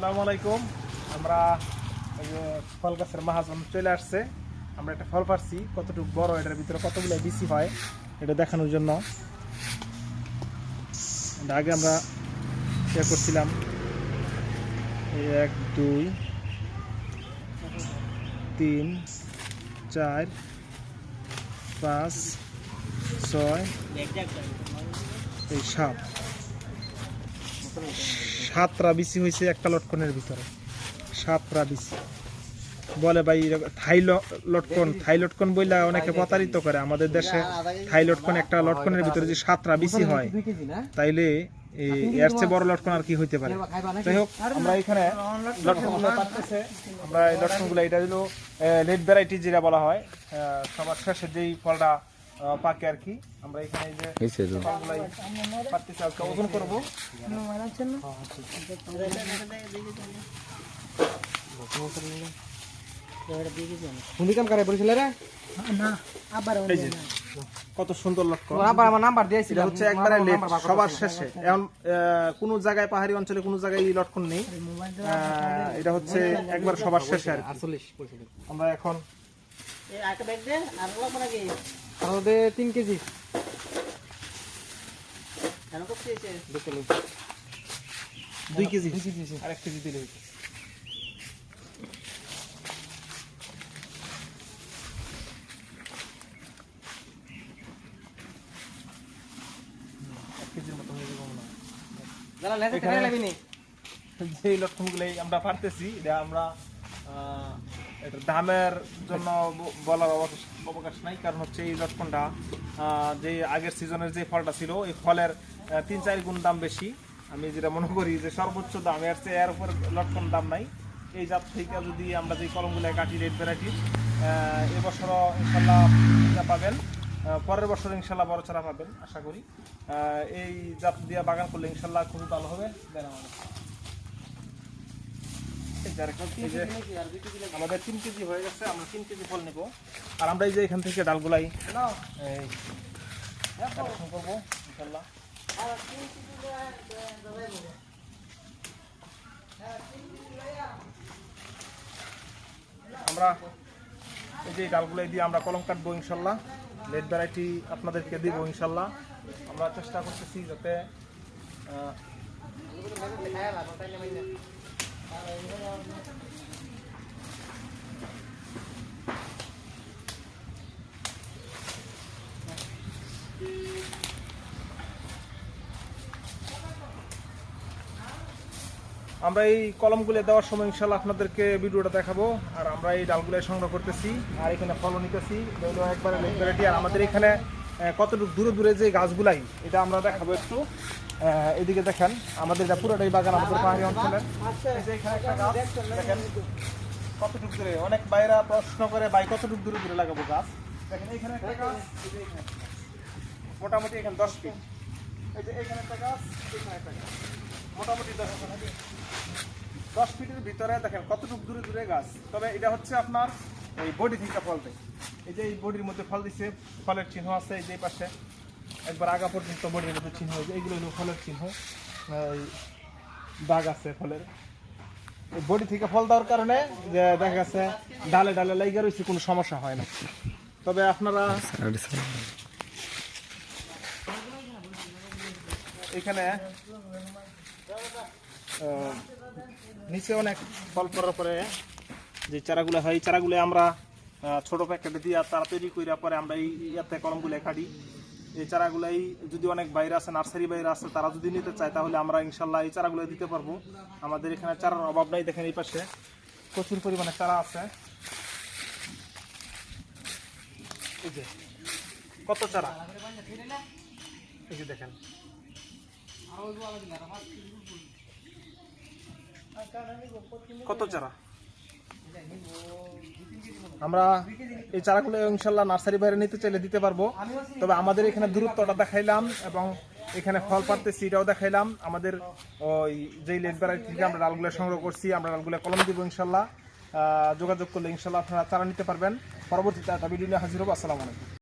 আসসালামু আলাইকুম। আমরা ফল গাছের মাহাজন চলে আসছে। আমরা একটা ফল পাচ্ছি, কতটুকু বড়, এটার ভিতরে কতগুলো বিচি হয় এটা দেখানোর জন্য। আগে আমরা ইয়ে করছিলাম 1 2 3 4 5 6 এই 7টা বিচি হয়েছে একটা লটকনের ভিতরে। 7টা বিচি বলে ভাই থাই লটকন বইলা অনেকে প্রতারিত করে। আমাদের দেশে থাই লটকন একটা লটকনের ভিতরে যে 7টা বিচি হয়, তাইলে এর চেয়ে বড় লটকন আর কি হইতে পারে। যাই হোক, আমরা এখানে লটকনগুলো পাচ্ছি। আমরা এই লটকনগুলো, এটা হলো লেট ভ্যারাইটি যেটা বলা হয়, সবার শেষে যেই ফলটা পাকে আর কি। আমরা এখানে এই যে ফলগুলাই পাচ্ছি, আজকে ওজন করবো। কত সুন্দর লটকন, এটা হচ্ছে একবারে লেট, সবার শেষে। এখন কোন জায়গায় পাহাড়ি অঞ্চলে কোন জায়গায় লটকন নেই, এটা হচ্ছে একবার সবার শেষে আর কি। আমরা এখন 3 কেজি 2 কেজি আর 1 কেজি দিলে হইতো। যে লটকনগুলাই আমরা পারতেছি, এটা আমরা এটার দামের জন্য বলার অবকাশ নাই। কারণ হচ্ছে এই লটকনটা যে আগের সিজনের যে ফলটা ছিল, এই ফলের 3-4 গুণ দাম বেশি। আমি যেটা মনে করি যে সর্বোচ্চ দাম এর চেয়ে এর উপর লটকন দাম নাই। এই জাত থেকে যদি আমরা যে কলমগুলো কাটি, রেড ভ্যারাইটি, এবছরও ইনশাল্লাহ পাবেন, পরের বছর ইনশাল্লাহ বড় চারা পাবেন আশা করি। এই জাত দিয়ে বাগান করলে ইনশাল্লাহ খুবই ভালো হবে। আমাদের 3 কেজি হয়ে গেছে, আমরা 3 কেজি ফল নেব। আর আমরা এই যে এখান থেকে ডালগুলাই করবো ইনশাল্লাহ। আমরা এই যে ডালগুলাই দিয়ে আমরা কলম কাটবো ইনশাল্লাহ। লেট ভ্যারাইটি আপনাদেরকে দিব ইনশাল্লাহ। আমরা চেষ্টা করতেছি যাতে আমরা এই কলমগুলো দেওয়ার সময় ইনশাল্লাহ আপনাদেরকে ভিডিওটা দেখাবো। আর আমরা এই ডালগুলো সংগ্রহ করতেছি আর এখানে ফলও নিতেছি, একবারে লেট ভ্যারাইটি। আর আমাদের এখানে কতটুকু দূরে দূরে যে গাছগুলাই, এটা আমরা দেখাবো একটু। এদিকে দেখেন, আমাদের এটা পুরোটাই বাগান, আমাদের পাহাড়ি অঞ্চলের। এখানে একটা গাছ দেখেন কতটুকু দূরে। অনেক বাইরা প্রশ্ন করে, ভাই কতটুকু দূরে দূরে লাগাবো গাছ। দেখেন এখানে একটা গাছ, মোটামুটি এখানে 10 ফিট। এই যে এখানে একটা গাছ, এখানে একটা গাছ, মোটামুটি 10 ফিটের ভিতরে দেখেন কতটুকু দূরে দূরে গাছ। তবে এটা হচ্ছে আপনার এই বডি থেকে ফল দেয়। এই যে এই বডির মধ্যে ফল দিচ্ছে, ফলের চিহ্ন আছে এই যে পাশে একবার আগা পর্যন্ত বডির মধ্যে চিহ্ন হয়েছে। এইগুলো হলো ফলের চিহ্ন, দাগ আছে ফলের। এই বডি থেকে ফল দেওয়ার কারণে যে দেখা গেছে ডালে ডালে লাইগা রয়েছে, কোনো সমস্যা হয় না। তবে আপনারা এখানে নিচে অনেক ফল পড়ার পরে যে চারাগুলো হয়, এই চারাগুলো আমরা ছোট প্যাকেটে দিয়ে তারা তৈরি করে পরে আমরা এই ইয়াতে কলমগুলো কাটি। এই চারাগুলাই যদি অনেক বাইরে আছে, নার্সারি বাইরে আছে, তারা যদি নিতে চায় তাহলে আমরা ইনশাল্লাহ এই চারাগুলো দিতে পারবো। আমাদের এখানে চারার অভাব নাই। দেখেন এই পাশে প্রচুর পরিমাণে চারা আছে। এই যে কত চারা, এই যে দেখেন কত চারা। আমরা এই চারাগুলো ইনশাল্লাহ নার্সারি বাইরে নিতে চাইলে দিতে পারবো। তবে আমাদের এখানে দূরত্বটা দেখাইলাম এবং এখানে ফল পারতেছি এটাও দেখাইলাম। আমাদের ওই যেই লেট ভ্যারাইটি থেকে আমরা ডালগুলো সংগ্রহ করছি, আমরা ডালগুলো কলম দিব ইনশাল্লাহ। যোগাযোগ করলে ইনশাল্লাহ আপনারা চারা নিতে পারবেন। পরবর্তীতে একটা ভিডিও নিয়ে হাজির হবো। আসসালামু আলাইকুম।